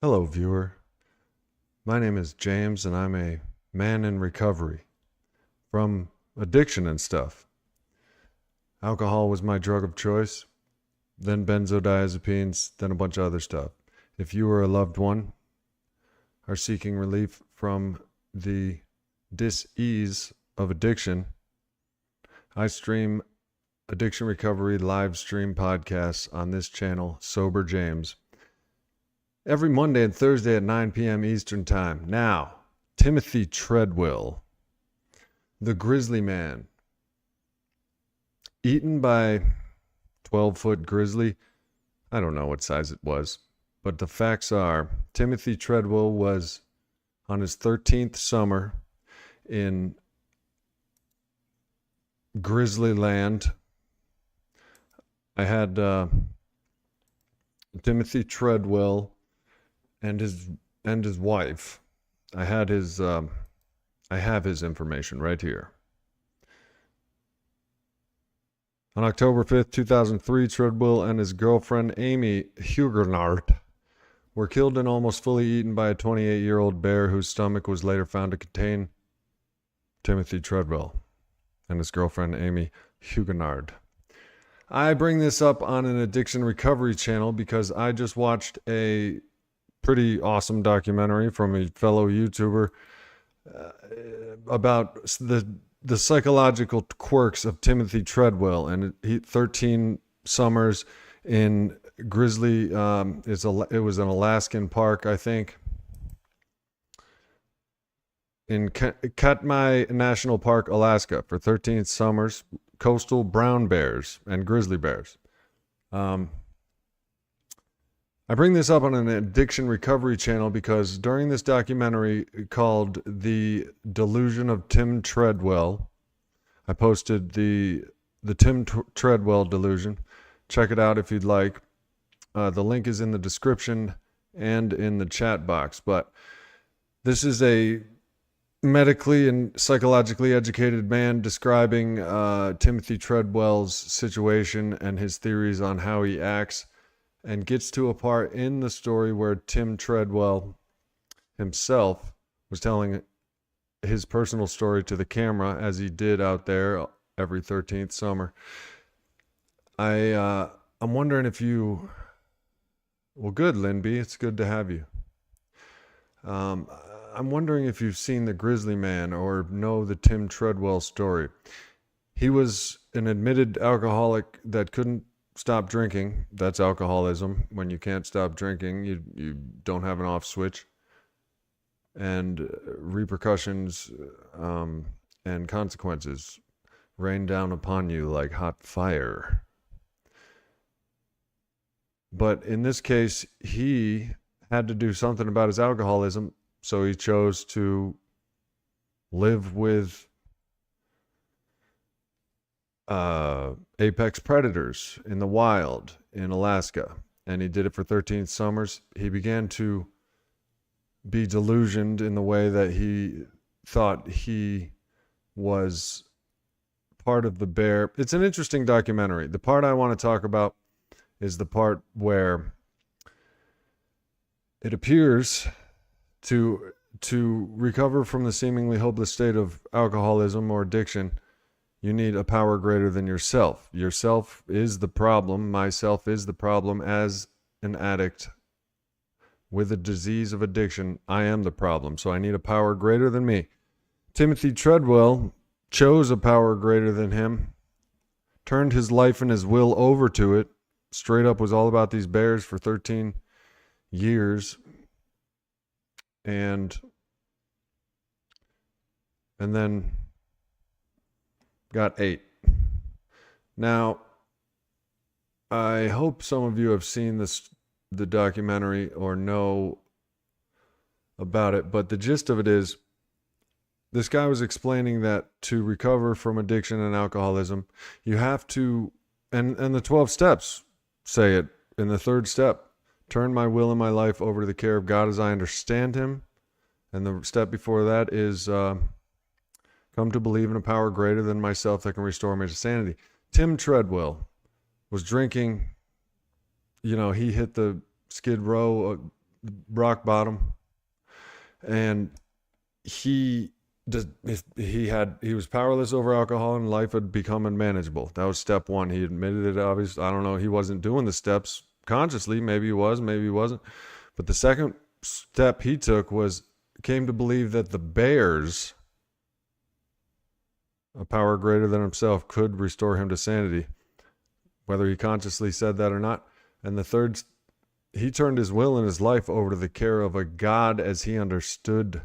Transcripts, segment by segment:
Hello, viewer. My name is James, and I'm a man in recovery from addiction and stuff. Alcohol was my drug of choice, then benzodiazepines, then a bunch of other stuff. If you or a loved one are seeking relief from the dis-ease of addiction, I stream addiction recovery live stream podcasts on this channel, Sober James, every Monday and Thursday at 9 p.m. Eastern Time. Now, Timothy Treadwell, the Grizzly Man, eaten by 12-foot grizzly. I don't know what size it was, but the facts are Timothy Treadwell was on his 13th summer in Grizzly Land. I had Timothy Treadwell and his wife. I have his information right here. On October 5th, 2003, Treadwell and his girlfriend Amy Huguenot were killed and almost fully eaten by a 28-year-old bear whose stomach was later found to contain Timothy Treadwell and his girlfriend Amy Huguenot. I bring this up on an addiction recovery channel because I just watched a pretty awesome documentary from a fellow YouTuber about the psychological quirks of Timothy Treadwell, and 13 summers in Grizzly. It was an Alaskan park, I think, in Katmai National Park, Alaska, for 13 summers. Coastal brown bears and grizzly bears. I bring this up on an addiction recovery channel because during this documentary called The Delusion of Tim Treadwell, I posted the Tim Treadwell delusion. Check it out if you'd like. The link is in the description and in the chat box. But this is a medically and psychologically educated man describing Timothy Treadwell's situation and his theories on how he acts, and gets to a part in the story where Tim Treadwell himself was telling his personal story to the camera, as he did out there every 13th summer. I'm wondering if you... Well, good, Linby. It's good to have you. I'm wondering if you've seen The Grizzly Man or know the Tim Treadwell story. He was an admitted alcoholic that couldn't stop drinking. That's alcoholism. When you can't stop drinking, you don't have an off switch. And repercussions and consequences rain down upon you like hot fire. But in this case, he had to do something about his alcoholism, so he chose to live with apex predators in the wild in Alaska. And he did it for 13 summers. He began to be delusioned in the way that he thought he was part of the bear. It's an interesting documentary. The part I want to talk about is the part where it appears to recover from the seemingly hopeless state of alcoholism or addiction, you need a power greater than yourself. Yourself is the problem. Myself is the problem. As an addict with a disease of addiction, I am the problem. So I need a power greater than me. Timothy Treadwell chose a power greater than him, turned his life and his will over to it, straight up was all about these bears for 13 years. And then got 8. Now, I hope some of you have seen the documentary or know about it, but the gist of it is this guy was explaining that to recover from addiction and alcoholism, you have to, and the 12 steps say it in the 3rd step, turn my will and my life over to the care of God as I understand him. And the step before that is come to believe in a power greater than myself that can restore me to sanity. Tim Treadwell was drinking. You know, he hit the Skid Row rock bottom, and he he was powerless over alcohol, and life had become unmanageable. That was step one. He admitted it. Obviously, I don't know. He wasn't doing the steps consciously. Maybe he was. Maybe he wasn't. But the second step he took came to believe that the bears, a power greater than himself, could restore him to sanity, whether he consciously said that or not. And the third, he turned his will and his life over to the care of a God as he understood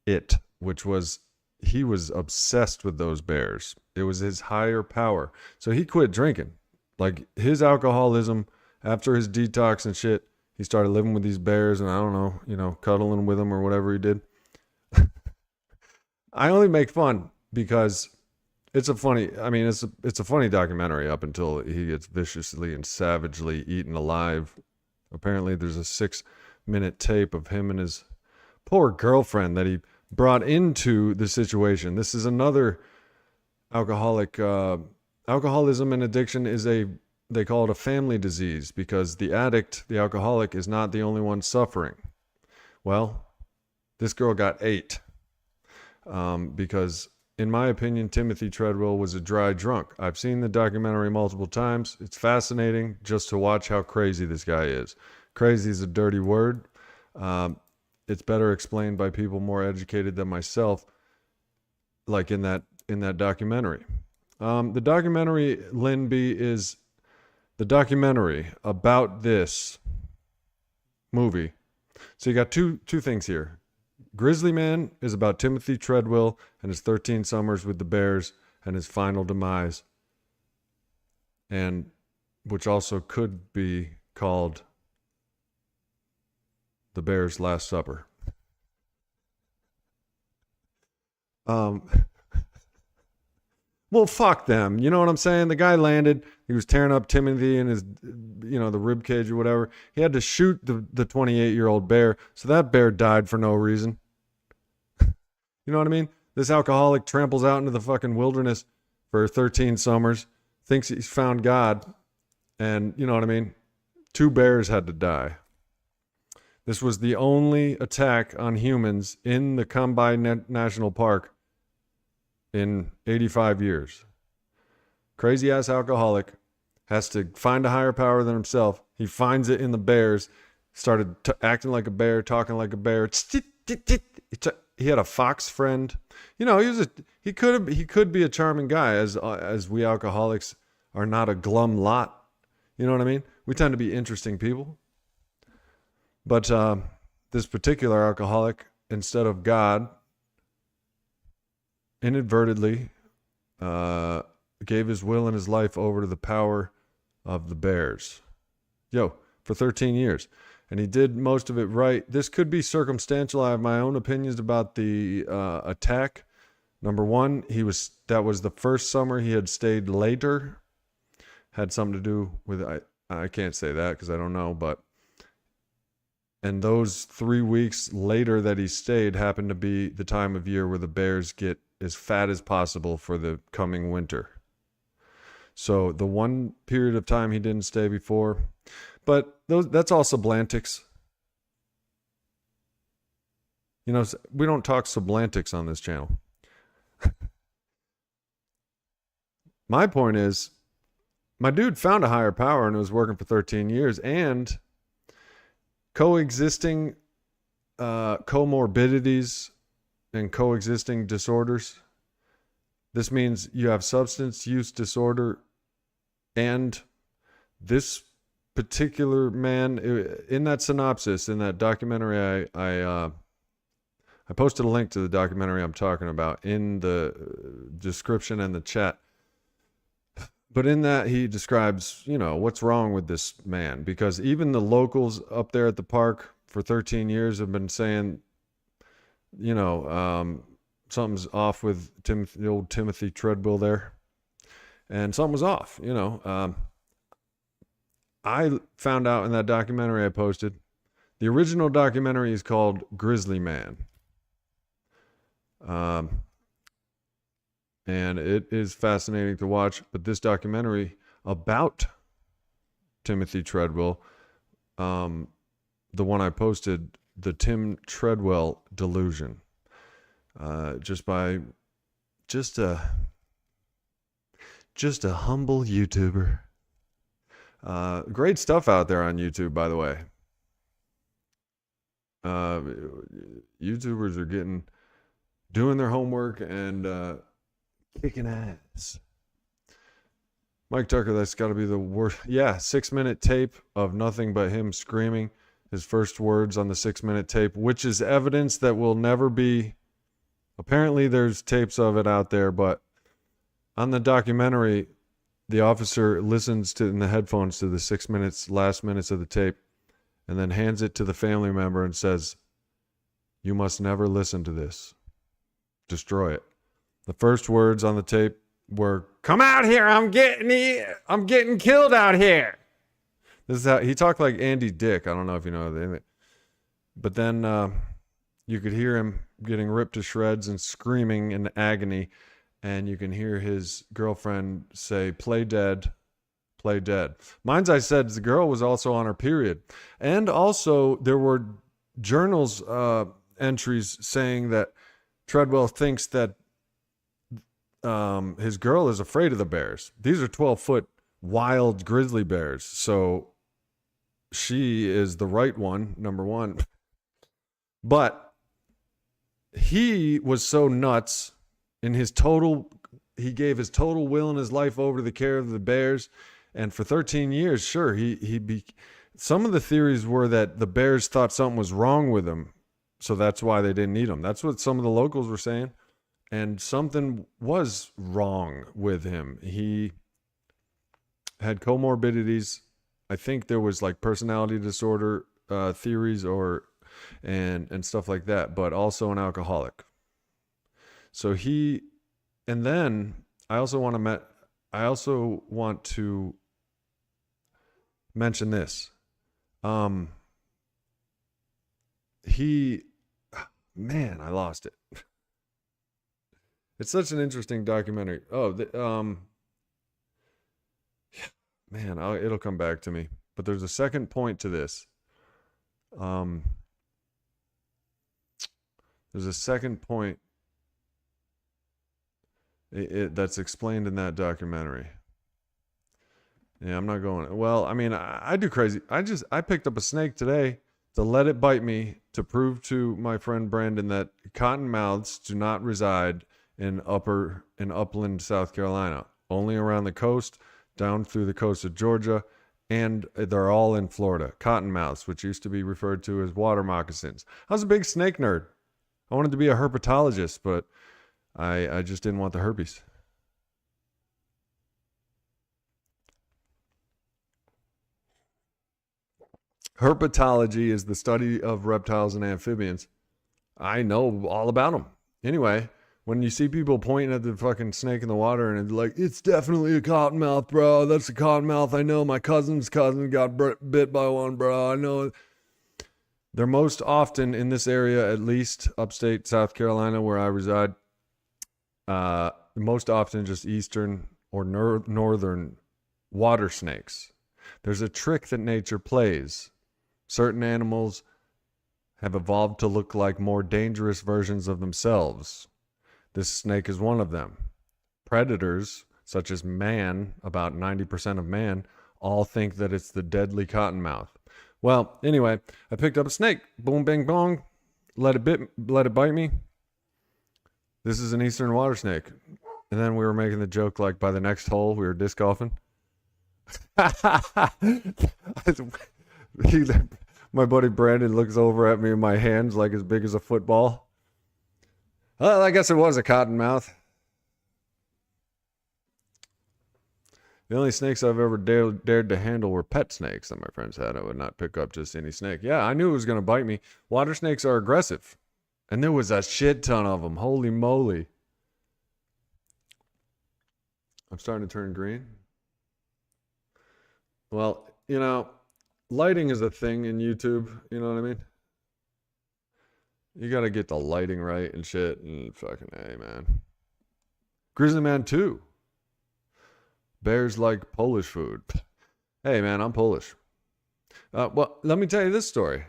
it, which was, he was obsessed with those bears. It was his higher power. So he quit drinking. Like his alcoholism, after his detox and shit, he started living with these bears, and I don't know, cuddling with them or whatever he did. I only make fun because it's a funny documentary up until he gets viciously and savagely eaten alive. Apparently there's a 6-minute tape of him and his poor girlfriend that he brought into the situation. This is another alcoholic. Alcoholism and addiction they call it a family disease, because the addict, the alcoholic, is not the only one suffering. Well, this girl got 8. Because in my opinion, Timothy Treadwell was a dry drunk. I've seen the documentary multiple times. It's fascinating just to watch how crazy this guy is. Crazy is a dirty word. It's better explained by people more educated than myself, like in that documentary. The documentary, Lynn B, is the documentary about this movie. So you got two things here. Grizzly Man is about Timothy Treadwell and his 13 summers with the Bears and his final demise, and which also could be called The Bears' Last Supper. Well, fuck them. You know what I'm saying? The guy landed. He was tearing up Timothy in his, the rib cage or whatever. He had to shoot the 28-year-old bear. So that bear died for no reason. You know what I mean? This alcoholic tramples out into the fucking wilderness for 13 summers, thinks he's found God. And you know what I mean? 2 bears had to die. This was the only attack on humans in the Combine National Park in 85 years. Crazy ass alcoholic has to find a higher power than himself. He finds it in the bears, started acting like a bear, talking like a bear. He had a fox friend. He could be a charming guy, as we alcoholics are not a glum lot. You know what I mean? We tend to be interesting people. But this particular alcoholic, instead of God, inadvertently gave his will and his life over to the power of the bears. For 13 years. And he did most of it right. This could be circumstantial. I have my own opinions about the attack. Number one, that was the first summer he had stayed later. Had something to do with, I can't say that because I don't know, and those 3 weeks later that he stayed happened to be the time of year where the bears get as fat as possible for the coming winter. So the one period of time he didn't stay before, but that's all sublantics. We don't talk sublantics on this channel. My point is, my dude found a higher power and it was working for 13 years, and coexisting comorbidities and coexisting disorders. This means you have substance use disorder, and this particular man, in that synopsis, in that documentary, I posted a link to the documentary I'm talking about in the description and the chat. But in that, he describes, what's wrong with this man, because even the locals up there at the park for 13 years have been saying, something's off with the old Timothy Treadwell there, and something was off. I found out in that documentary I posted. The original documentary is called Grizzly Man. And it is fascinating to watch. But this documentary about Timothy Treadwell the one I posted, the Tim Treadwell delusion. Just a humble YouTuber. Great stuff out there on YouTube, by the way. YouTubers are doing their homework and kicking ass. Mike Tucker, that's got to be the worst. Yeah, 6-minute tape of nothing but him screaming his first words on the 6-minute tape, which is evidence that will never be. Apparently, there's tapes of it out there, but on the documentary, the officer listens to in the headphones to the last minutes of the tape, and then hands it to the family member and says, "You must never listen to this. Destroy it." The first words on the tape were, "Come out here, I'm getting killed out here." This is how he talked, like Andy Dick. I don't know if you know that. But then you could hear him getting ripped to shreds and screaming in agony. And you can hear his girlfriend say, "Play dead, play dead." Mine's, I said, the girl was also on her period. And also there were journals entries saying that Treadwell thinks that his girl is afraid of the bears. These are 12-foot wild grizzly bears. So she is the right one, number one. But he was so nuts in he gave his total will and his life over to the care of the bears. And for 13 years, sure, some of the theories were that the bears thought something was wrong with him. So that's why they didn't eat him. That's what some of the locals were saying. And something was wrong with him. He had comorbidities. I think there was like personality disorder theories and stuff like that, but also an alcoholic. So and then I also want to mention this. Man, I lost it. It's such an interesting documentary. Man, it'll come back to me. But there's a second point to this. There's a second point that's explained in that documentary. Yeah, I'm not going. Well, I mean, I do crazy. I picked up a snake today to let it bite me to prove to my friend Brandon that cottonmouths do not reside in upland South Carolina, only around the coast, down through the coast of Georgia, and they're all in Florida. Cottonmouths, which used to be referred to as water moccasins. I was a big snake nerd. I wanted to be a herpetologist, but I just didn't want the herpes. Herpetology is the study of reptiles and amphibians. I know all about them. Anyway, when you see people pointing at the fucking snake in the water and it's like, "It's definitely a cottonmouth, bro. That's a cottonmouth. I know my cousin's cousin got bit by one, bro. I know." They're most often in this area, at least upstate South Carolina where I reside, most often just eastern or northern water snakes. There's a trick that nature plays. Certain animals have evolved to look like more dangerous versions of themselves. This snake is one of them. Predators, such as man, about 90% of man, all think that it's the deadly cottonmouth. Well, anyway, I picked up a snake. Boom, bang, bong. Let it bite me. This is an eastern water snake. And then we were making the joke, like, by the next hole, we were disc golfing. My buddy Brandon looks over at me and my hands like as big as a football. Well, I guess it was a cottonmouth. The only snakes I've ever dared to handle were pet snakes that my friends had. I would not pick up just any snake. Yeah, I knew it was going to bite me. Water snakes are aggressive. And there was a shit ton of them. Holy moly. I'm starting to turn green. Well, lighting is a thing in YouTube. You know what I mean? You got to get the lighting right and shit. And fucking hey, man. Grizzly Man 2. Bears like Polish food. Hey, man, I'm Polish. Well, let me tell you this story.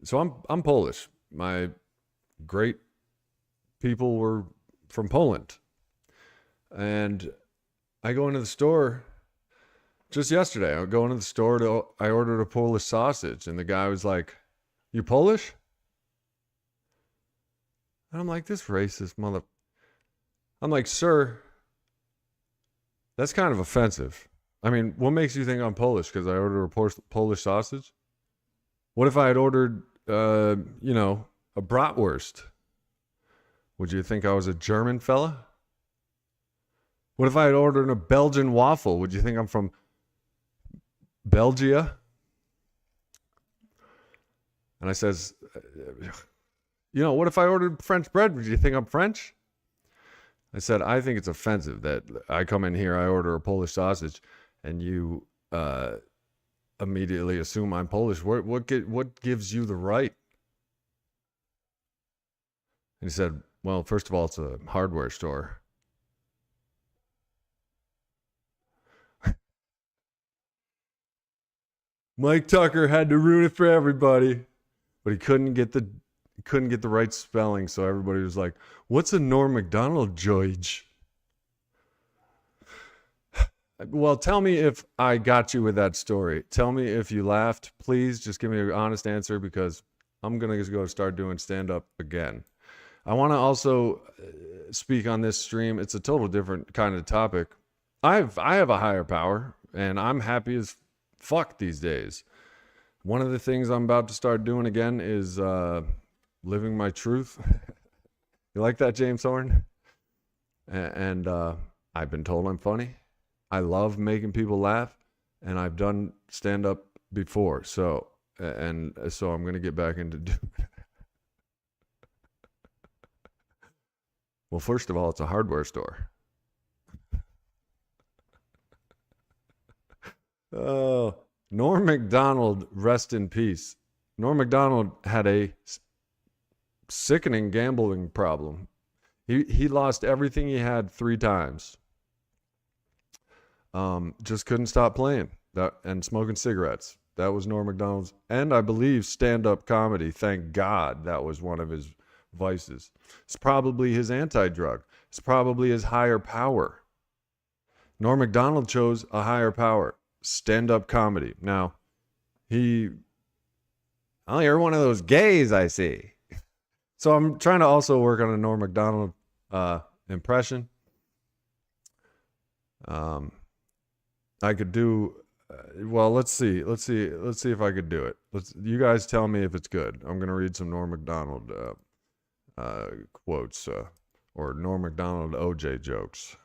So I'm Polish. My great people were from Poland. And I go into the store just yesterday. I go into the store I ordered a Polish sausage, and the guy was like, "You Polish?" And I'm like, "This racist mother." I'm like, "Sir, that's kind of offensive. I mean, what makes you think I'm Polish? Because I ordered a Polish sausage? What if I had ordered, a bratwurst? Would you think I was a German fella? What if I had ordered a Belgian waffle? Would you think I'm from Belgia?" And I says, "What if I ordered French bread? Would you think I'm French?" I said, "I think it's offensive that I come in here, I order a Polish sausage, and you immediately assume I'm Polish. What gives you the right?" And he said, "Well, first of all, it's a hardware store." Mike Tucker had to ruin it for everybody, but he couldn't get the right spelling, so everybody was like, "What's a Norm Macdonald George?" Well, tell me if I got you with that story. Tell me if you laughed. Please just give me an honest answer, because I'm going to go start doing stand-up again. I want to also speak on this stream. It's a total different kind of topic. I have a higher power, and I'm happy as fuck these days. One of the things I'm about to start doing again is living my truth. You like that, James Horn? And I've been told I'm funny. I love making people laugh, and I've done stand-up before. So I'm going to get back into doing it. Well, first of all, it's a hardware store. Oh, Norm Macdonald, rest in peace. Norm Macdonald had a sickening gambling problem. He lost everything he had 3 times. Just couldn't stop playing and smoking cigarettes. That was Norm Macdonald's, and I believe stand-up comedy. Thank God that was one of his vices. It's probably his anti-drug. It's probably his higher power. Norm Macdonald chose a higher power, stand-up comedy. Now, you're one of those gays I see. So I'm trying to also work on a Norm Macdonald impression. I could do well. Let's see if I could do it. You guys tell me if it's good. I'm gonna read some Norm Macdonald quotes or Norm Macdonald OJ jokes.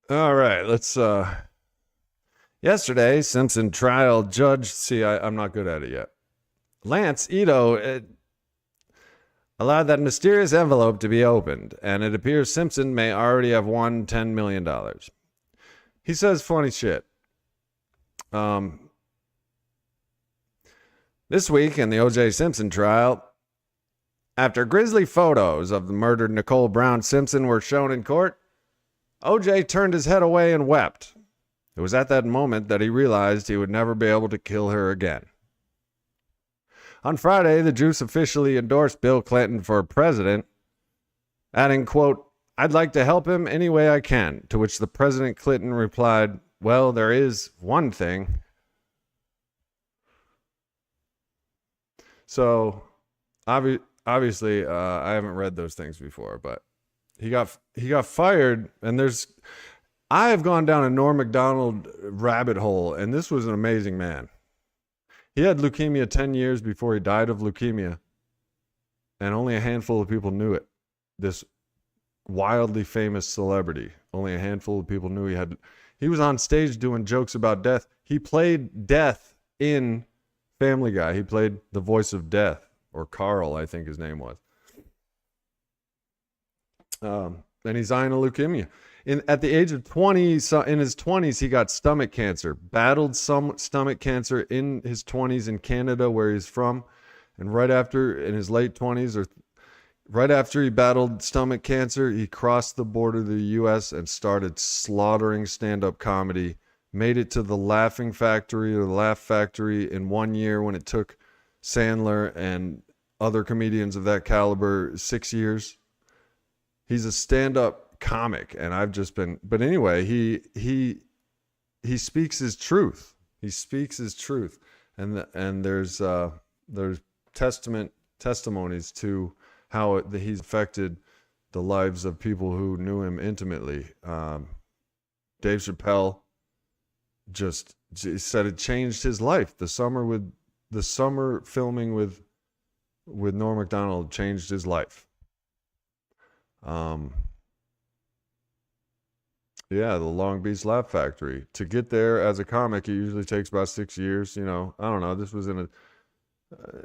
All right, let's yesterday, Simpson trial judge, I'm not good at it yet. Lance Ito allowed that mysterious envelope to be opened, and it appears Simpson may already have won $10 million. He says funny shit. This week in the O.J. Simpson trial, after grisly photos of the murdered Nicole Brown Simpson were shown in court, O.J. turned his head away and wept. It was at that moment that he realized he would never be able to kill her again. On Friday, the Juice officially endorsed Bill Clinton for president, adding, quote, "I'd like to help him any way I can," to which the President Clinton replied, "Well, there is one thing." So, obviously, I haven't read those things before, but he got fired, and I have gone down a Norm Macdonald rabbit hole, and this was an amazing man. He had leukemia 10 years before he died of leukemia, and only a handful of people knew it. This wildly famous celebrity, only a handful of people knew he was on stage doing jokes about death. He played death in Family Guy. He played the voice of death, or Carl, I think his name was. And he's dying of leukemia. At the age of 20, in his 20s, he got stomach cancer, battled some stomach cancer in his 20s in Canada, where he's from. And right after, in his late 20s, or right after he battled stomach cancer, he crossed the border to the U.S. and started slaughtering stand-up comedy. Made it to the Laughing Factory or the Laugh Factory in 1 year when it took Sandler and other comedians of that caliber 6 years. He's a stand-up comic, and I've just been. But anyway, he speaks his truth. He speaks his truth, and there's testimonies to how he's affected the lives of people who knew him intimately. Dave Chappelle just said it changed his life. The summer filming with Norm Macdonald changed his life. Yeah, the Long Beach Laugh Factory. To get there as a comic, it usually takes about 6 years. You know, I don't know. This was in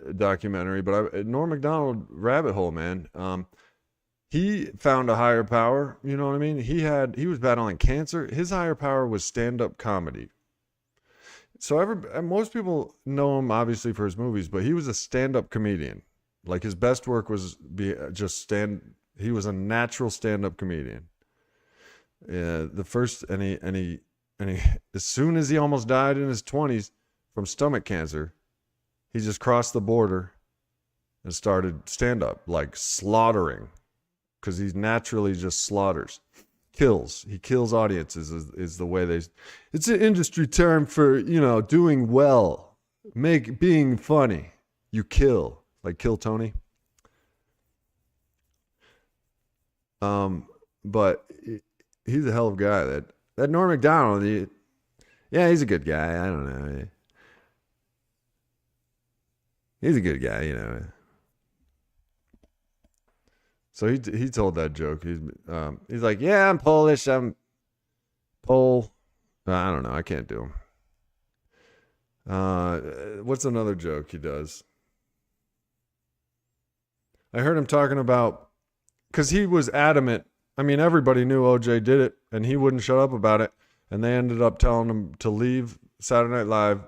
a documentary, but Norm Macdonald rabbit hole, man. He found a higher power. You know what I mean? He was battling cancer. His higher power was stand-up comedy. So most people know him obviously for his movies, but he was a stand-up comedian. Like his best work was he was a natural stand-up comedian. He as soon as he almost died in his 20s from stomach cancer, he just crossed the border and started stand-up, like slaughtering, because he naturally just slaughters. He kills audiences is the way it's an industry term for, doing well, being funny. You kill, like Kill Tony. But he's a hell of a guy. That Norm Macdonald, he's a good guy. I don't know. He's a good guy, So he told that joke. He's like, yeah, I'm Polish. I'm Pole. I don't know. I can't do him. What's another joke he does? I heard him talking about, because he was adamant. I mean, everybody knew OJ did it, and he wouldn't shut up about it. And they ended up telling him to leave Saturday Night Live.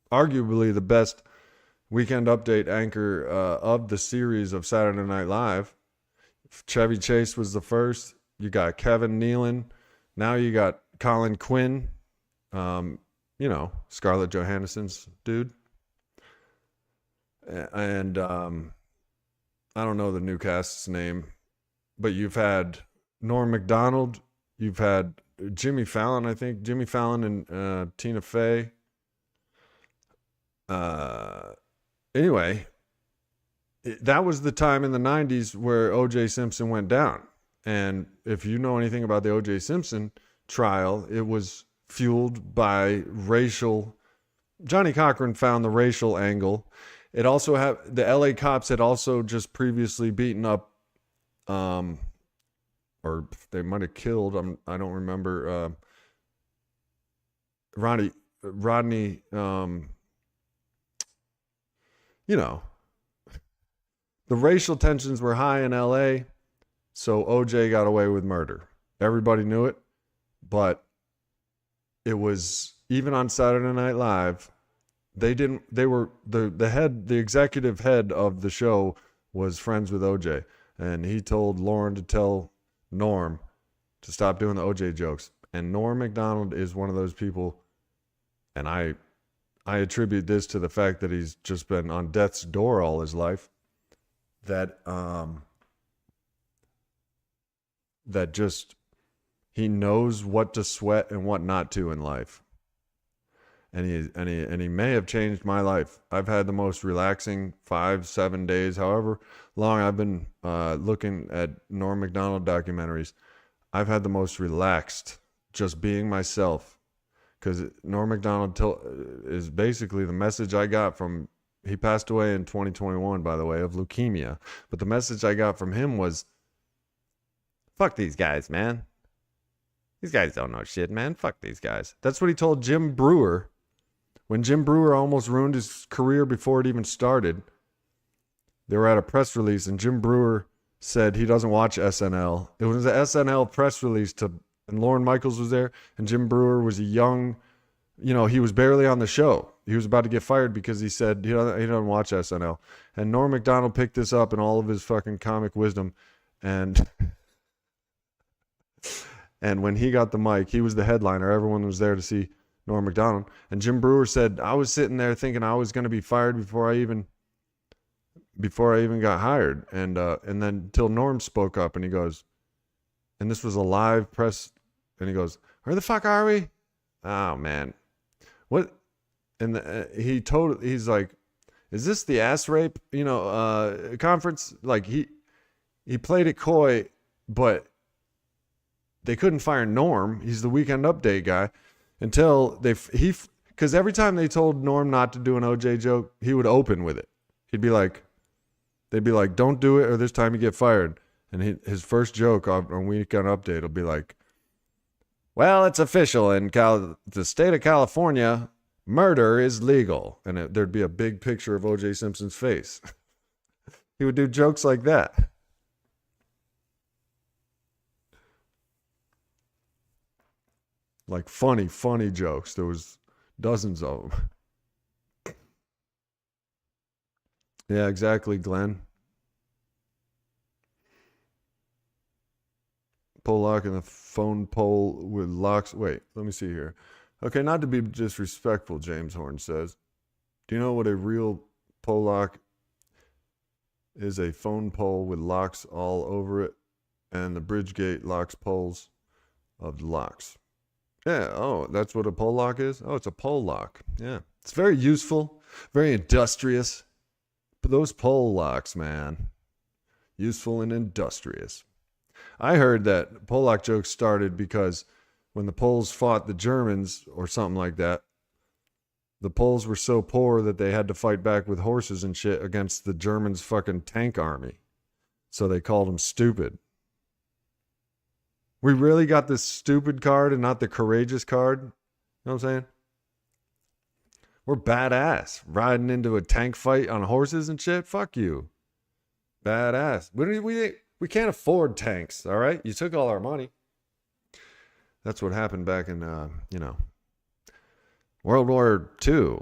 Arguably the best Weekend Update anchor of the series of Saturday Night Live. Chevy Chase was the first. You got Kevin Nealon. Now you got Colin Quinn. Scarlett Johansson's dude. And I don't know the new cast's name, but you've had Norm Macdonald. You've had Jimmy Fallon, I think. Jimmy Fallon and Tina Fey. Anyway, that was the time in the 90s where O.J. Simpson went down. And if you know anything about the O.J. Simpson trial, it was fueled by Johnny Cochran found the racial angle. It also the LA cops had also just previously beaten up, or they might have killed, I don't remember, Rodney, the racial tensions were high in LA, so OJ got away with murder. Everybody knew it, but it was, even on Saturday Night Live, the executive head of the show was friends with OJ, and he told Lauren to tell Norm to stop doing the OJ jokes. And Norm Macdonald is one of those people, and I attribute this to the fact that he's just been on death's door all his life, that just, he knows what to sweat and what not to in life. And he may have changed my life. I've had the most relaxing 5-7 days, however long I've been looking at Norm Macdonald documentaries. I've had the most relaxed, just being myself. Because Norm Macdonald is basically the message I got from, he passed away in 2021, by the way, of leukemia. But the message I got from him was, fuck these guys, man. These guys don't know shit, man. Fuck these guys. That's what he told Jim Brewer. When Jim Brewer almost ruined his career before it even started, they were at a press release, and Jim Brewer said he doesn't watch SNL. It was an SNL press release and Lorne Michaels was there, and Jim Brewer was a young he was barely on the show. He was about to get fired because he said he doesn't watch SNL. And Norm Macdonald picked this up in all of his fucking comic wisdom. And and when he got the mic, he was the headliner. Everyone was there to see Norm Macdonald. And Jim Breuer said, I was sitting there thinking I was going to be fired before I even got hired. And then till Norm spoke up and he goes, and this was a live press, and he goes, where the fuck are we? Oh man. What? And he's like, is this the ass rape, conference? Like he played it coy, but they couldn't fire Norm. He's the Weekend Update guy until because every time they told Norm not to do an OJ joke, he would open with it. They'd be like, don't do it or this time you get fired. And his first joke on Weekend Update will be like, well, it's official in the state of California, murder is legal. And there'd be a big picture of O.J. Simpson's face. He would do jokes like that. Like funny jokes. There was dozens of them. Yeah, exactly, Glenn. Pole lock in the phone pole with locks. Wait, let me see here. Okay, not to be disrespectful, James Horn says. Do you know what a real pole lock is? A phone pole with locks all over it, and the bridge gate locks poles of the locks. Yeah, oh, that's what a pole lock is? Oh, it's a pole lock. Yeah, it's very useful, very industrious. But those pole locks, man, useful and industrious. I heard that pole lock jokes started because when the Poles fought the Germans or something like that, the Poles were so poor that they had to fight back with horses and shit against the Germans' fucking tank army. So they called them stupid. We really got this stupid card and not the courageous card. You know what I'm saying? We're badass. Riding into a tank fight on horses and shit. Fuck you. Badass. We can't afford tanks, all right? You took all our money. That's what happened back in, World War II,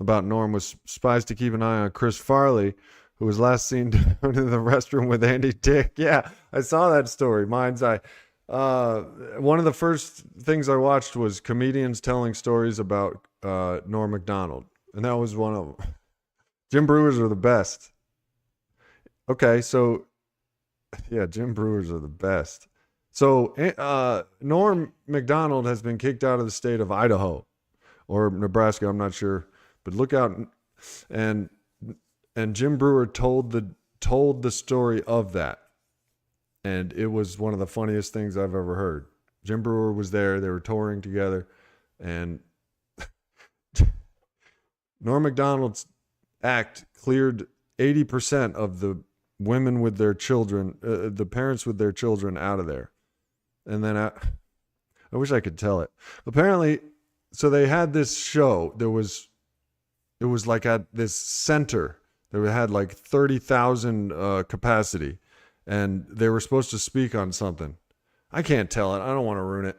About Norm was spies to keep an eye on Chris Farley, who was last seen down in the restroom with Andy Dick. Yeah, I saw that story. Mind's eye. One of the first things I watched was comedians telling stories about Norm Macdonald, and that was one of them. Jim Brewers are the best. Okay, so yeah, Jim Brewers are the best. So Norm Macdonald has been kicked out of the state of Idaho or Nebraska, I'm not sure, but look out. And Jim Brewer told the story of that, and it was one of the funniest things I've ever heard. Jim Brewer was there; they were touring together, and Norm Macdonald's act cleared 80% of the women with their children, the parents with their children, out of there. And then I wish I could tell it. Apparently, so they had this show. It was like at this center. They had like 30,000 capacity, and they were supposed to speak on something. I can't tell it. I don't want to ruin it.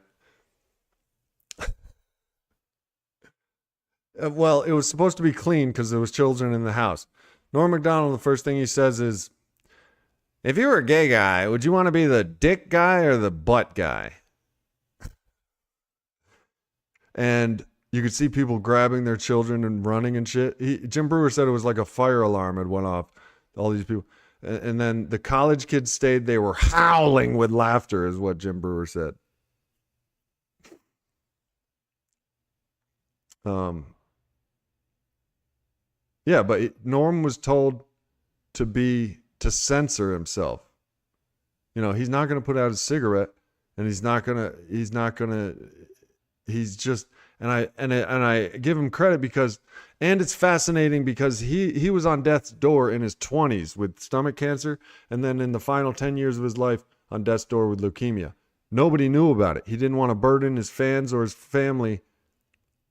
Well, it was supposed to be clean because there was children in the house. Norm Macdonald, the first thing he says is, if you were a gay guy, would you want to be the dick guy or the butt guy? And you could see people grabbing their children and running and shit. Jim Brewer said it was like a fire alarm had went off. All these people. And then the college kids stayed. They were howling with laughter is what Jim Brewer said. Yeah, but Norm was told to censor himself. He's not going to put out a cigarette, and he's just, and I give him credit because, and it's fascinating because he was on death's door in his 20s with stomach cancer, and then in the final 10 years of his life on death's door with leukemia. Nobody knew about it. He didn't want to burden his fans or his family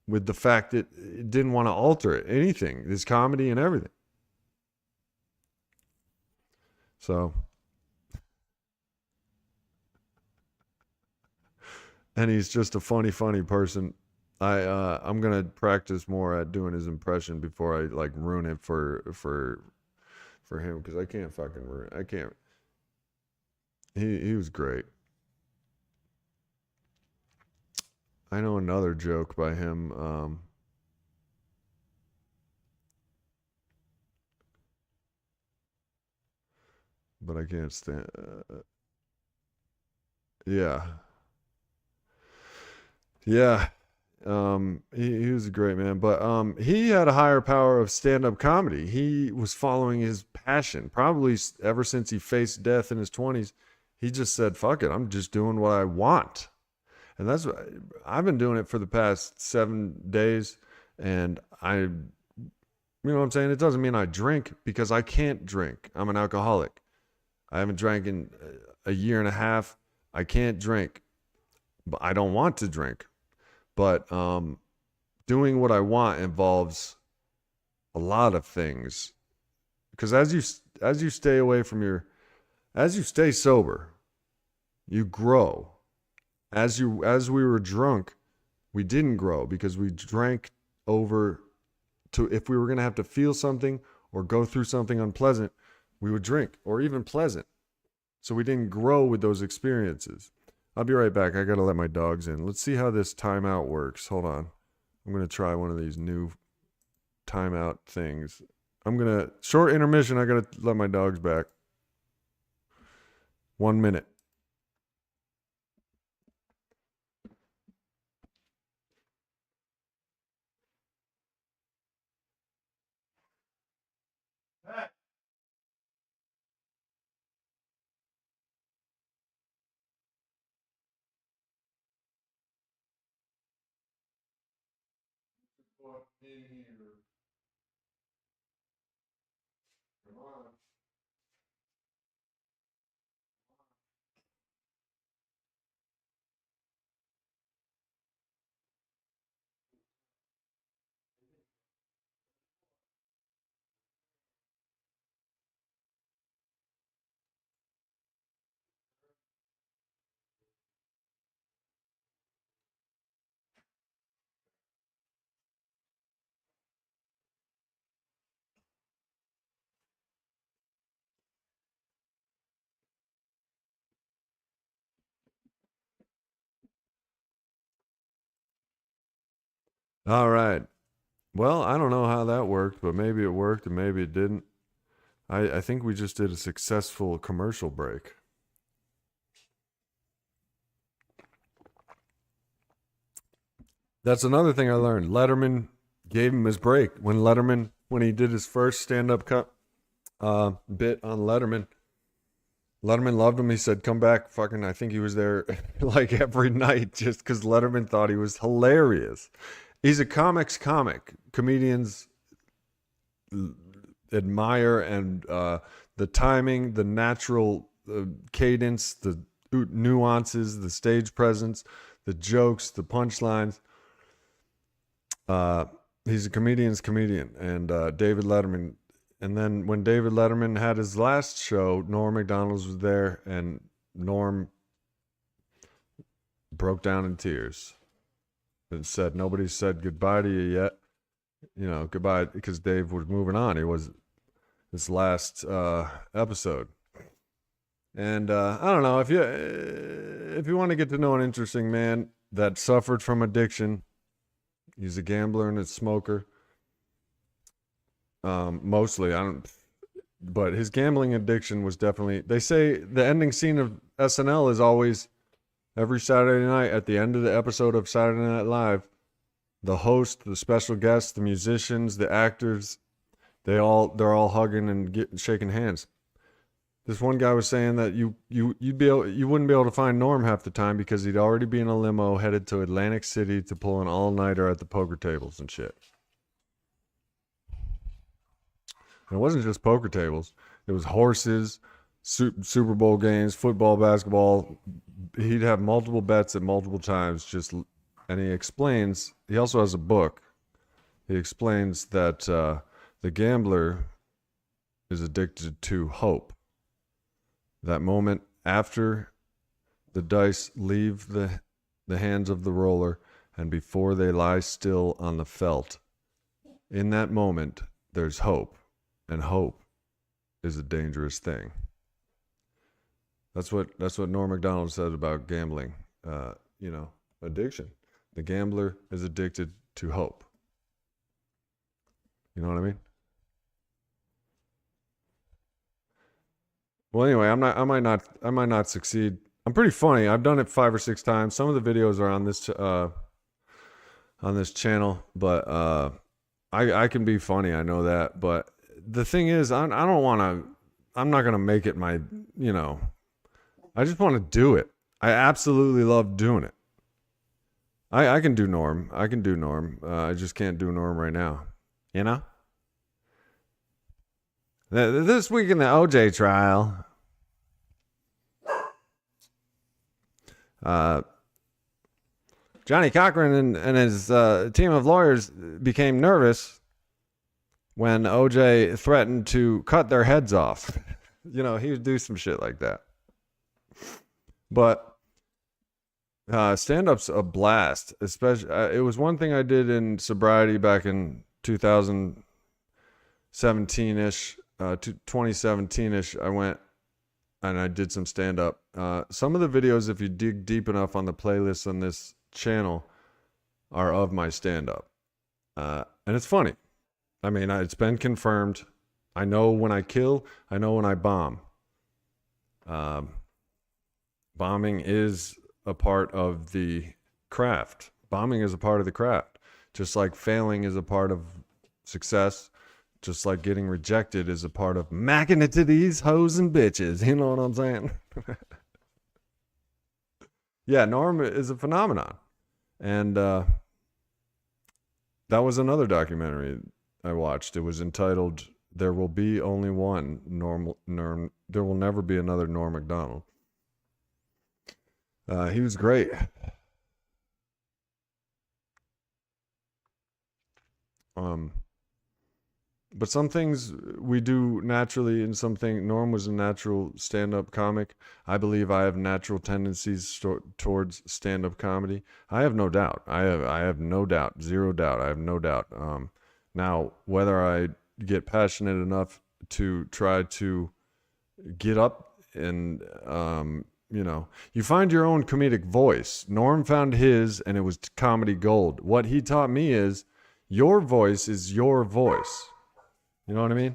with the fact that it didn't want to alter anything, his comedy and everything. So and he's just a funny person. I'm gonna practice more at doing his impression before I like ruin it for him, because I can't fucking ruin. I can't. He was great. I know another joke by him. But I can't stand. Yeah, yeah. He was a great man, but he had a higher power of stand-up comedy. He was following his passion, probably ever since he faced death in his 20s. He just said, "Fuck it, I'm just doing what I want," and that's what I've been doing it for the past 7 days. And you know what I'm saying? It doesn't mean I drink, because I can't drink. I'm an alcoholic. I haven't drank in a year and a half. I can't drink, but I don't want to drink. But doing what I want involves a lot of things, because as you stay away from as you stay sober, you grow. As we were drunk, we didn't grow, because we drank over to, if we were going to have to feel something or go through something unpleasant, we would drink, or even pleasant. So we didn't grow with those experiences. I'll be right back. I got to let my dogs in. Let's see how this timeout works. Hold on. I'm going to try one of these new timeout things. Short intermission. I got to let my dogs back. 1 minute. Come on. All right. Well, I don't know how that worked, but maybe it worked and maybe it didn't. I think we just did a successful commercial break. That's another thing I learned. Letterman gave him his break. When he did his first stand-up bit on Letterman, Letterman loved him. He said, "Come back." Fucking, I think he was there like every night, just because Letterman thought he was hilarious. He's a comic's comic. Comedians admire, and the timing, the natural cadence, the nuances, the stage presence, the jokes, the punchlines. He's a comedian's comedian, and David Letterman. And then when David Letterman had his last show, Norm Macdonald was there, and Norm broke down in tears and said, "Nobody said goodbye to you yet. You know, goodbye," because Dave was moving on. He was his last episode. And I don't know, if you want to get to know an interesting man that suffered from addiction. He's a gambler and a smoker. Mostly, I don't. But his gambling addiction was definitely. They say the ending scene of SNL is always every Saturday night at the end of the episode of Saturday Night Live. The host, the special guests, the musicians, the actors, they're all hugging and shaking hands. This one guy was saying that you wouldn't be able to find Norm half the time, because he'd already be in a limo headed to Atlantic City to pull an all-nighter at the poker tables and shit. And it wasn't just poker tables. It was horses, Super Bowl games, football, basketball. He'd have multiple bets at multiple times. And he also has a book. He explains that the gambler is addicted to hope. That moment after the dice leave the the hands of the roller, and before they lie still on the felt. In that moment, there's hope, and hope is a dangerous thing. That's what Norm Macdonald said about gambling. Addiction. The gambler is addicted to hope. You know what I mean? Well, anyway, I might not succeed. I'm pretty funny. I've done it 5 or 6 times. Some of the videos are on this channel, but I can be funny. I know that, but the thing is, I don't want to. I'm not gonna make it my. I just want to do it. I absolutely love doing it. I can do Norm. I can do Norm. I just can't do Norm right now. You know? This week in the OJ trial, Johnny Cochran and his team of lawyers became nervous when OJ threatened to cut their heads off. He would do some shit like that. But stand-up's a blast. Especially, it was one thing I did in sobriety back in 2017-ish, 2017-ish. I went and I did some stand-up. Some of the videos, if you dig deep enough on the playlist on this channel, are of my stand-up. And it's funny. I mean, it's been confirmed. I know when I kill. I know when I bomb. Bombing is a part of the craft. Bombing is a part of the craft. Just like failing is a part of success. Just like getting rejected is a part of macking it to these hoes and bitches. You know what I'm saying? Yeah, Norm is a phenomenon. And that was another documentary I watched. It was entitled "There Will Be Only One Norm. There Will Never Be Another Norm Macdonald." He was great. But some things we do naturally, and something Norm was a natural stand-up comic. I believe I have natural tendencies towards stand-up comedy. I have no doubt. I have no doubt, zero doubt. I have no doubt. Now, whether I get passionate enough to try to get up and you find your own comedic voice. Norm found his, and it was comedy gold. What he taught me is your voice is your voice. You know what I mean?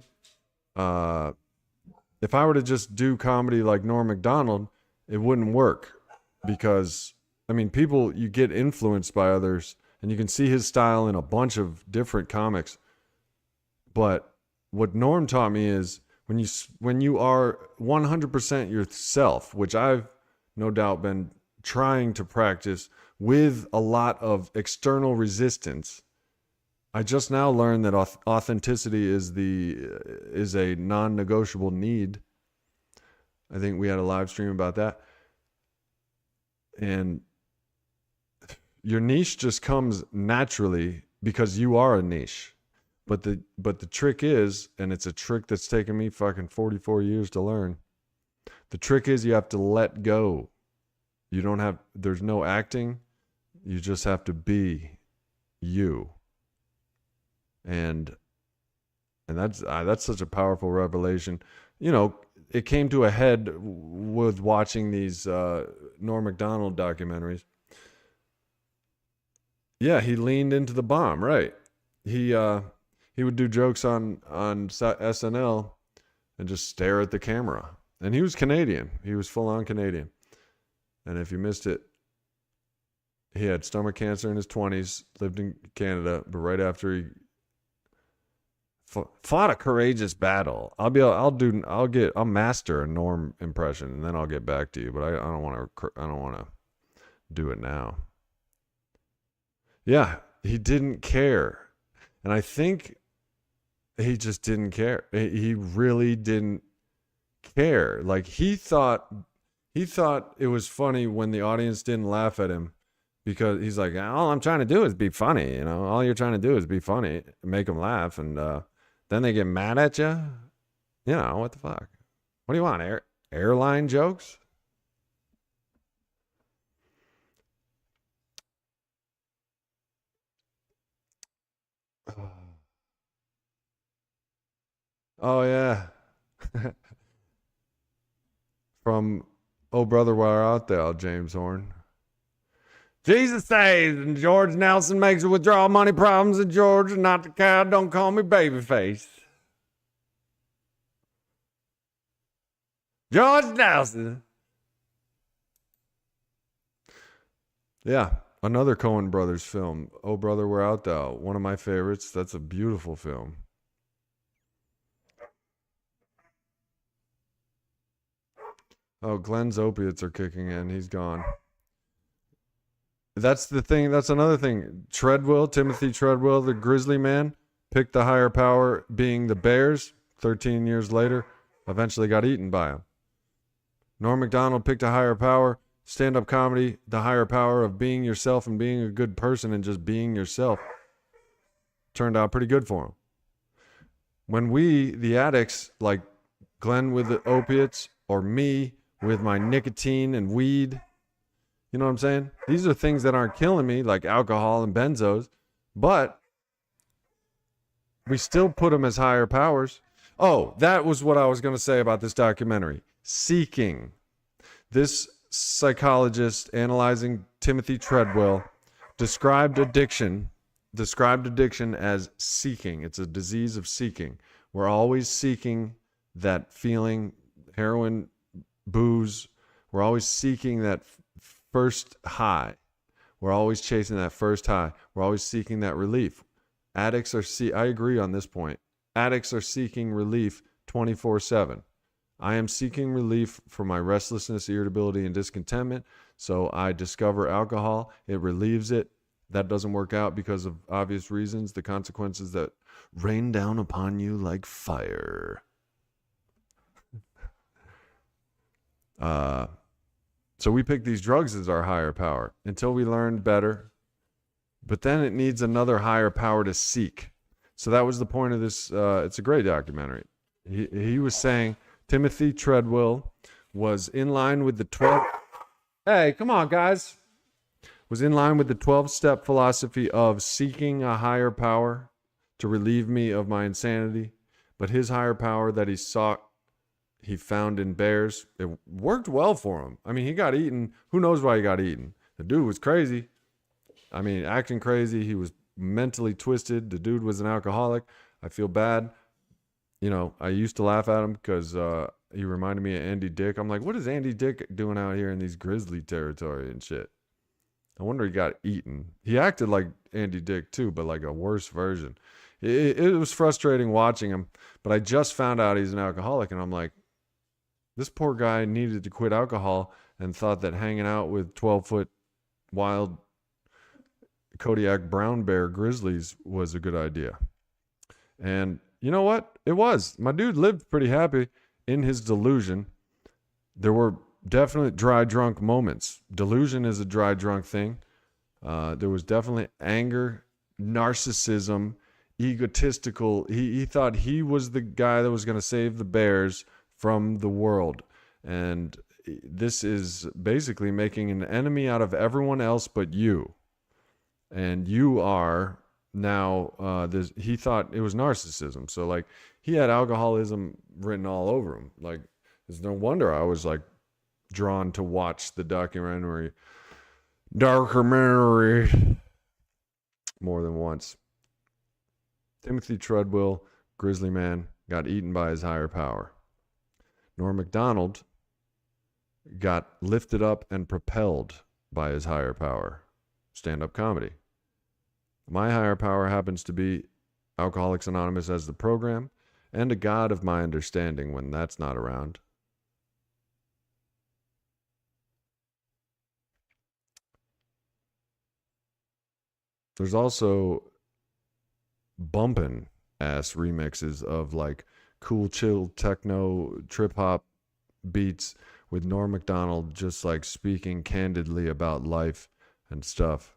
If I were to just do comedy like Norm Macdonald, it wouldn't work because, people, you get influenced by others and you can see his style in a bunch of different comics. But what Norm taught me is when you are 100% yourself, which I've no doubt been trying to practice with a lot of external resistance. I just now learned that authenticity is a non-negotiable need. I think we had a live stream about that. And your niche just comes naturally because you are a niche. But the trick is, and it's a trick that's taken me fucking 44 years to learn. The trick is you have to let go. There's no acting. You just have to be you. And that's such a powerful revelation. It came to a head with watching these Norm Macdonald documentaries. Yeah, he leaned into the bomb, right? He would do jokes on SNL and just stare at the camera. And he was Canadian. He was full on Canadian. And if you missed it, he had stomach cancer in his 20s, lived in Canada, but right after he fought a courageous battle. I'll master a Norm impression and then I'll get back to you, but I don't want to do it now. Yeah, he didn't care. And I think he just didn't care. He really didn't care. Like he thought it was funny when the audience didn't laugh at him because he's like, all I'm trying to do is be funny. All you're trying to do is be funny, make them laugh. And, then they get mad at you. What the fuck? What do you want? Airline jokes? Oh yeah. From Oh Brother Where Art Thou, James Horn. Jesus says, and George Nelson makes a withdrawal money problems, and George, not the cow, don't call me babyface. George Nelson. Yeah, another Coen Brothers film, Oh Brother Where Art Thou, one of my favorites. That's a beautiful film. Oh, Glenn's opiates are kicking in. He's gone. That's the thing. That's another thing. Treadwell, Timothy Treadwell, the Grizzly Man, picked the higher power being the Bears. 13 years later, eventually got eaten by him. Norm Macdonald picked a higher power. Stand-up comedy, the higher power of being yourself and being a good person and just being yourself, turned out pretty good for him. When we, the addicts, like Glenn with the opiates or me with my nicotine and weed, you know what I'm saying? These are things that aren't killing me, like alcohol and benzos, but we still put them as higher powers. Oh, that was what I was going to say about this documentary. Seeking. This psychologist analyzing Timothy Treadwell described addiction as seeking. It's a disease of seeking. We're always seeking that feeling, heroin, booze. We're always seeking that first high. We're always chasing that first high. We're always seeking that relief. Addicts are I agree on this point. Addicts are seeking relief 24/7. I am seeking relief for my restlessness, irritability, and discontentment. So I discover alcohol. It relieves it. That doesn't work out because of obvious reasons. The consequences that rain down upon you like fire. So we pick these drugs as our higher power until we learn better. But then it needs another higher power to seek. So that was the point of this. It's a great documentary. He was saying Timothy Treadwell was in line with the 12. Hey, come on, guys. Was in line with the 12-step philosophy of seeking a higher power to relieve me of my insanity. But his higher power that he sought, he found in bears. It worked well for him. I mean, he got eaten. Who knows why he got eaten? The dude was crazy. I mean, acting crazy. He was mentally twisted. The dude was an alcoholic. I feel bad. You know, I used to laugh at him because he reminded me of Andy Dick. I'm like, what is Andy Dick doing out here in these grizzly territory and shit? I wonder he got eaten. He acted like Andy Dick too, but like a worse version. It was frustrating watching him, but I just found out he's an alcoholic, and I'm like, this poor guy needed to quit alcohol and thought that hanging out with 12-foot wild Kodiak brown bear grizzlies was a good idea. And you know what? It was. My dude lived pretty happy in his delusion. There were definite dry drunk moments. Delusion is a dry drunk thing. There was definitely anger, narcissism, egotistical. He thought he was the guy that was going to save the bears from the world. And this is basically making an enemy out of everyone else but you. And you are now he thought it was narcissism. So like he had alcoholism written all over him. Like it's no wonder I was like drawn to watch the documentary more than once. Timothy Treadwell, Grizzly Man, got eaten by his higher power. Norm Macdonald got lifted up and propelled by his higher power. Stand-up comedy. My higher power happens to be Alcoholics Anonymous as the program, and a God of my understanding when that's not around. There's also bumpin' ass remixes of like cool, chill, techno, trip hop beats with Norm Macdonald just like speaking candidly about life and stuff.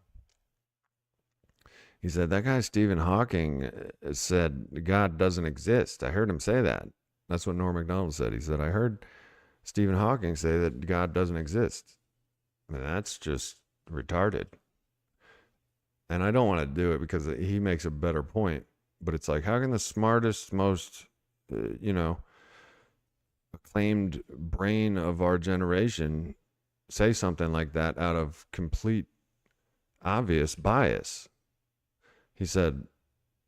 He said, that guy Stephen Hawking said God doesn't exist. I heard him say that. That's what Norm Macdonald said. He said, I heard Stephen Hawking say that God doesn't exist. I mean, that's just retarded. And I don't want to do it because he makes a better point. But it's like, how can the smartest, most acclaimed brain of our generation say something like that out of complete obvious bias. He said,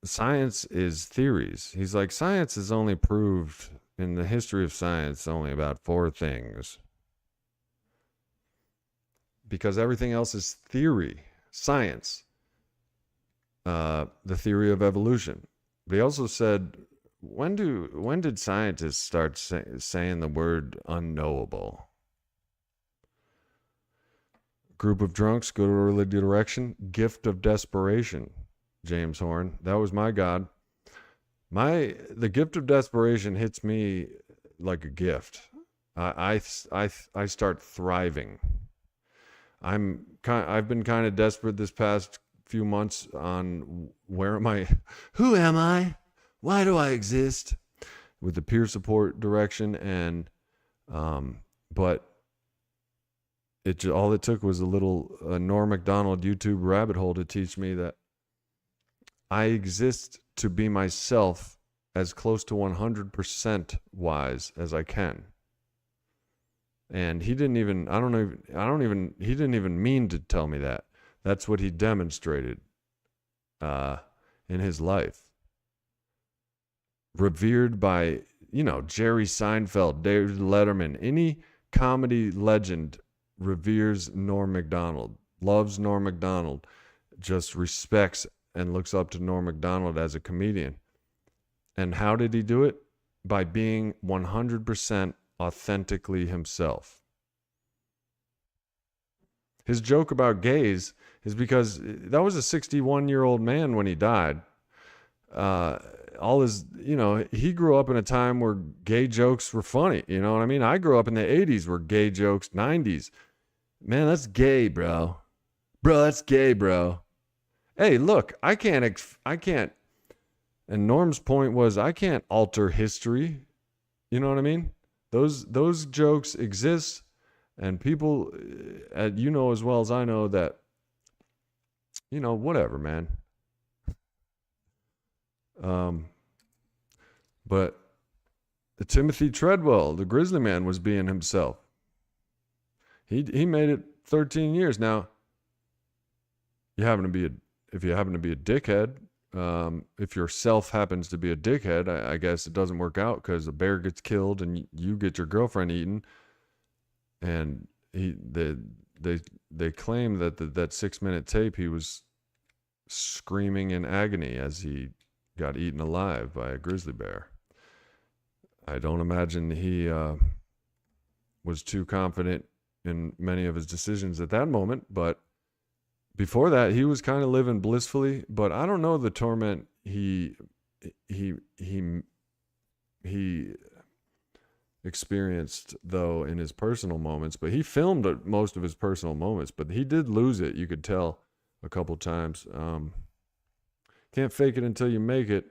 science is theories. He's like, science is only proved in the history of science only about 4 things. Because everything else is theory, science, the theory of evolution. But he also said, when did scientists start saying the word unknowable? Group of drunks go to a early direction. Gift of desperation. James Horn. That was my God. The gift of desperation hits me like a gift. I start thriving. I've been kind of desperate this past few months on where am I? Who am I? Why do I exist? With the peer support direction, and but all it took was a little Norm Macdonald YouTube rabbit hole to teach me that I exist to be myself as close to 100% wise as I can. And he didn't even he didn't even mean to tell me that. That's what he demonstrated in his life. Revered by, Jerry Seinfeld, David Letterman, any comedy legend reveres Norm Macdonald, loves Norm Macdonald, just respects and looks up to Norm Macdonald as a comedian. And how did he do it? By being 100% authentically himself. His joke about gays is because that was a 61-year-old man when he died. He grew up in a time where gay jokes were funny. You know what I mean? I grew up in the 80s where gay jokes, 90s. Man, that's gay, bro. Bro, that's gay, bro. Hey, look, I can't, and Norm's point was, I can't alter history. You know what I mean? Those jokes exist, and people, as well as I know that, whatever, man. But Timothy Treadwell, the Grizzly Man, was being himself. He made it 13 years. Now, if you happen to be a dickhead, if yourself happens to be a dickhead, I guess it doesn't work out because a bear gets killed and you get your girlfriend eaten. And they claim that that 6-minute tape, he was screaming in agony as he got eaten alive by a grizzly bear. I don't imagine he was too confident in many of his decisions at that moment, but before that, he was kind of living blissfully. But I don't know the torment he experienced, though, in his personal moments. But he filmed most of his personal moments, but he did lose it. You could tell a couple times. Can't fake it until you make it.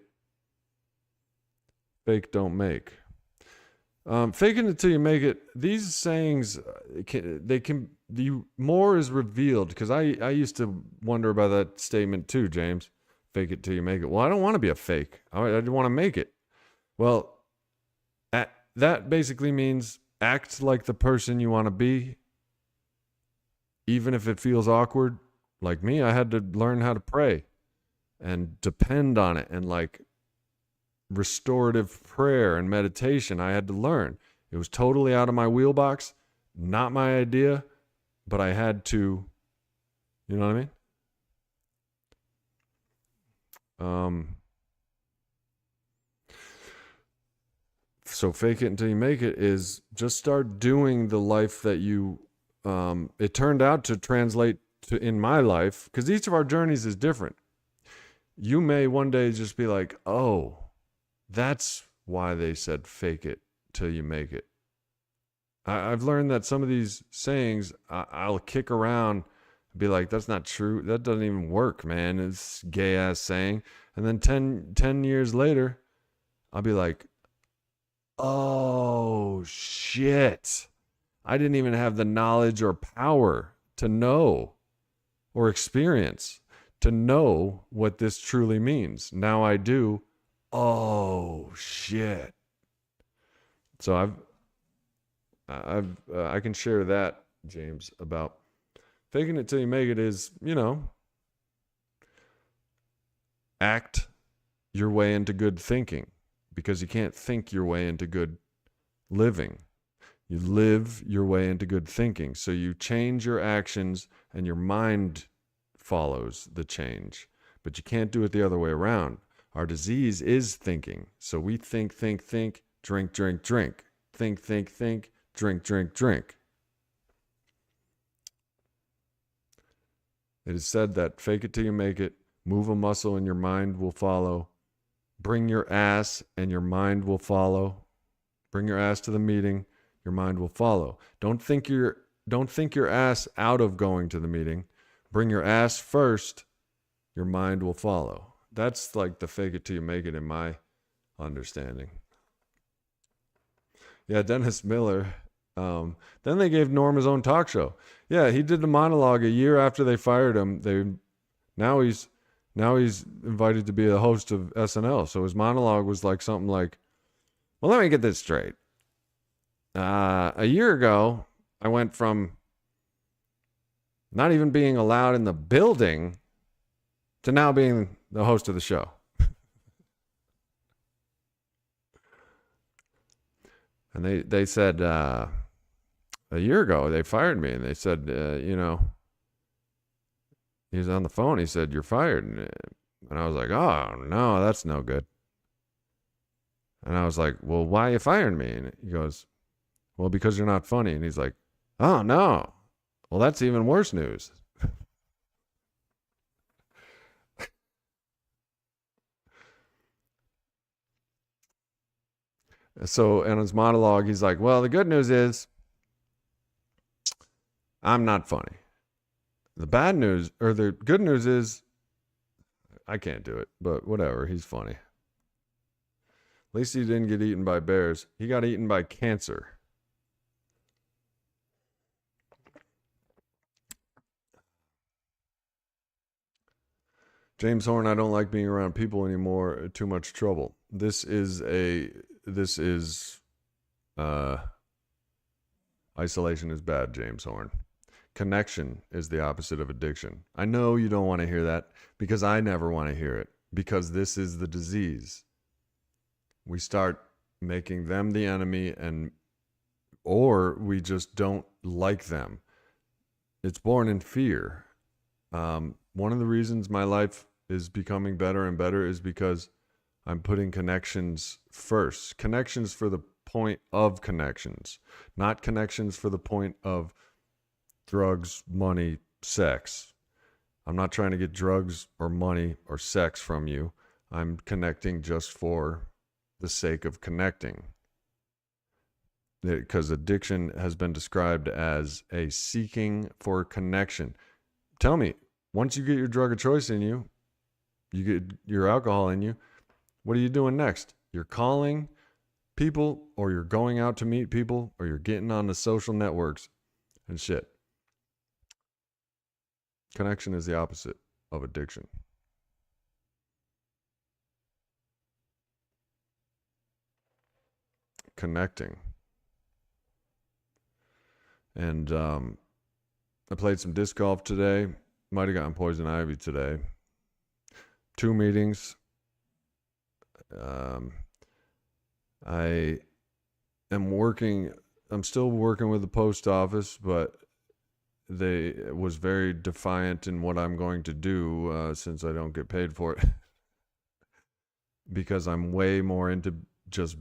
Fake don't make. Fake it until you make it. These sayings, more is revealed, because I used to wonder about that statement too, James. Fake it till you make it. Well, I don't want to be a fake. I want to make it. Well, that basically means act like the person you want to be, even if it feels awkward. Like me, I had to learn how to pray and depend on it, and like restorative prayer and meditation I had to learn. It was totally out of my wheelbox, not my idea, but I had to, you know what I mean? So fake it until you make it is just start doing the life that you, it turned out to translate to in my life, because each of our journeys is different. You may one day just be like, oh, that's why they said fake it till you make it. I've learned that some of these sayings I'll kick around and be like, that's not true. That doesn't even work, man. It's gay ass saying. And then 10 years later, I'll be like, oh shit. I didn't even have the knowledge or power to know or experience to know what this truly means. Now I do. Oh shit. So I can share that, James, about faking it till you make it is, act your way into good thinking, because you can't think your way into good living. You live your way into good thinking. So you change your actions and your mind follows the change. But you can't do it the other way around. Our disease is thinking. So we think, drink, drink, drink. Think, drink, drink, drink. It is said that fake it till you make it, move a muscle and your mind will follow. Bring your ass and your mind will follow. Bring your ass to the meeting, your mind will follow. Don't think your ass out of going to the meeting. Bring your ass first, your mind will follow. That's like the fake it till you make it in my understanding. Yeah, Dennis Miller. Then they gave Norm his own talk show. Yeah, he did the monologue a year after they fired him. Now he's invited to be a host of SNL. So his monologue was like something like, well, let me get this straight. A year ago, I went from not even being allowed in the building to now being the host of the show. And they said, a year ago, they fired me. And they said, he was on the phone. He said, you're fired. And I was like, oh, no, that's no good. And I was like, well, why are you firing me? And he goes, well, because you're not funny. And he's like, oh, no. Well, that's even worse news. So in his monologue, he's like, well, the good news is I'm not funny. The bad news, or the good news is I can't do it, but whatever. He's funny. At least he didn't get eaten by bears. He got eaten by cancer. James Horn, I don't like being around people anymore. Too much trouble. Isolation is bad, James Horn. Connection is the opposite of addiction. I know you don't want to hear that because I never want to hear it, because this is the disease. We start making them the enemy, or we just don't like them. It's born in fear. One of the reasons my life is becoming better and better is because I'm putting connections first. Connections for the point of connections, not connections for the point of drugs, money, sex. I'm not trying to get drugs or money or sex from you. I'm connecting just for the sake of connecting. Because addiction has been described as a seeking for connection. Tell me, once you get your drug of choice in you, you get your alcohol in you, what are you doing next? You're calling people, or you're going out to meet people, or you're getting on the social networks and shit. Connection is the opposite of addiction. Connecting. And I played some disc golf today. Might have gotten poison ivy today. 2 meetings. I am still working with the post office, but they was very defiant in what I'm going to do since I don't get paid for it. Because I'm way more into just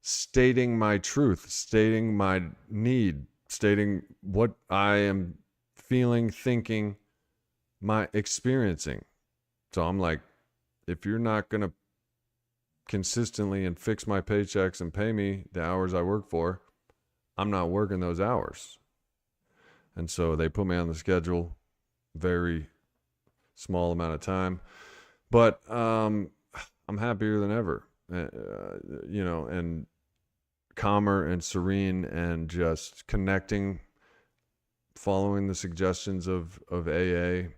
stating my truth, stating my need, stating what I am feeling, thinking, experiencing. So I'm like, if you're not going to consistently and fix my paychecks and pay me the hours I work for, I'm not working those hours. And so they put me on the schedule, very small amount of time, but I'm happier than ever, and calmer and serene, and just connecting, following the suggestions of AA,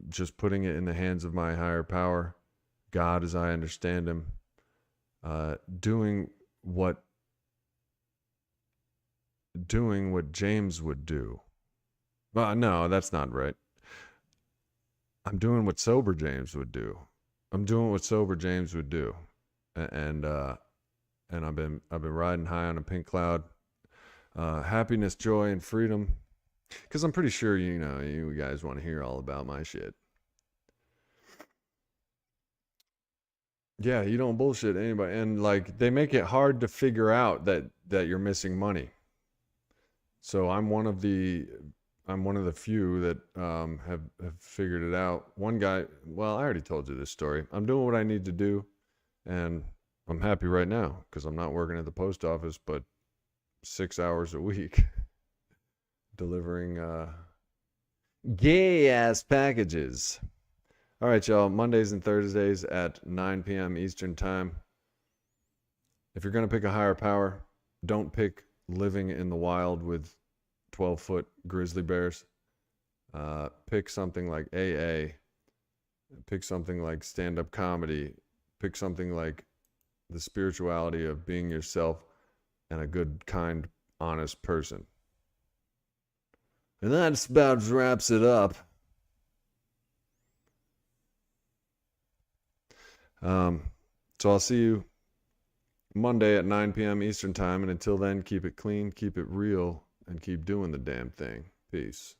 just putting it in the hands of my higher power, God as I understand him, doing what James would do. Well, no, that's not right. I'm doing what sober James would do. I'm doing what sober James would do, and I've been riding high on a pink cloud, happiness, joy, and freedom. Because I'm pretty sure you guys want to hear all about my shit. Yeah, you don't bullshit anybody, and like they make it hard to figure out that you're missing money. So I'm one of the few that have figured it out. One guy, well, I already told you this story. I'm doing what I need to do, and I'm happy right now because I'm not working at the post office, but 6 hours a week delivering gay ass packages. All right, y'all. Mondays and Thursdays at 9 p.m. Eastern Time. If you're going to pick a higher power, don't pick living in the wild with 12-foot grizzly bears. Pick something like AA. Pick something like stand-up comedy. Pick something like the spirituality of being yourself and a good, kind, honest person. And that about wraps it up. So I'll see you Monday at 9 p.m. Eastern Time. And until then, keep it clean, keep it real, and keep doing the damn thing. Peace.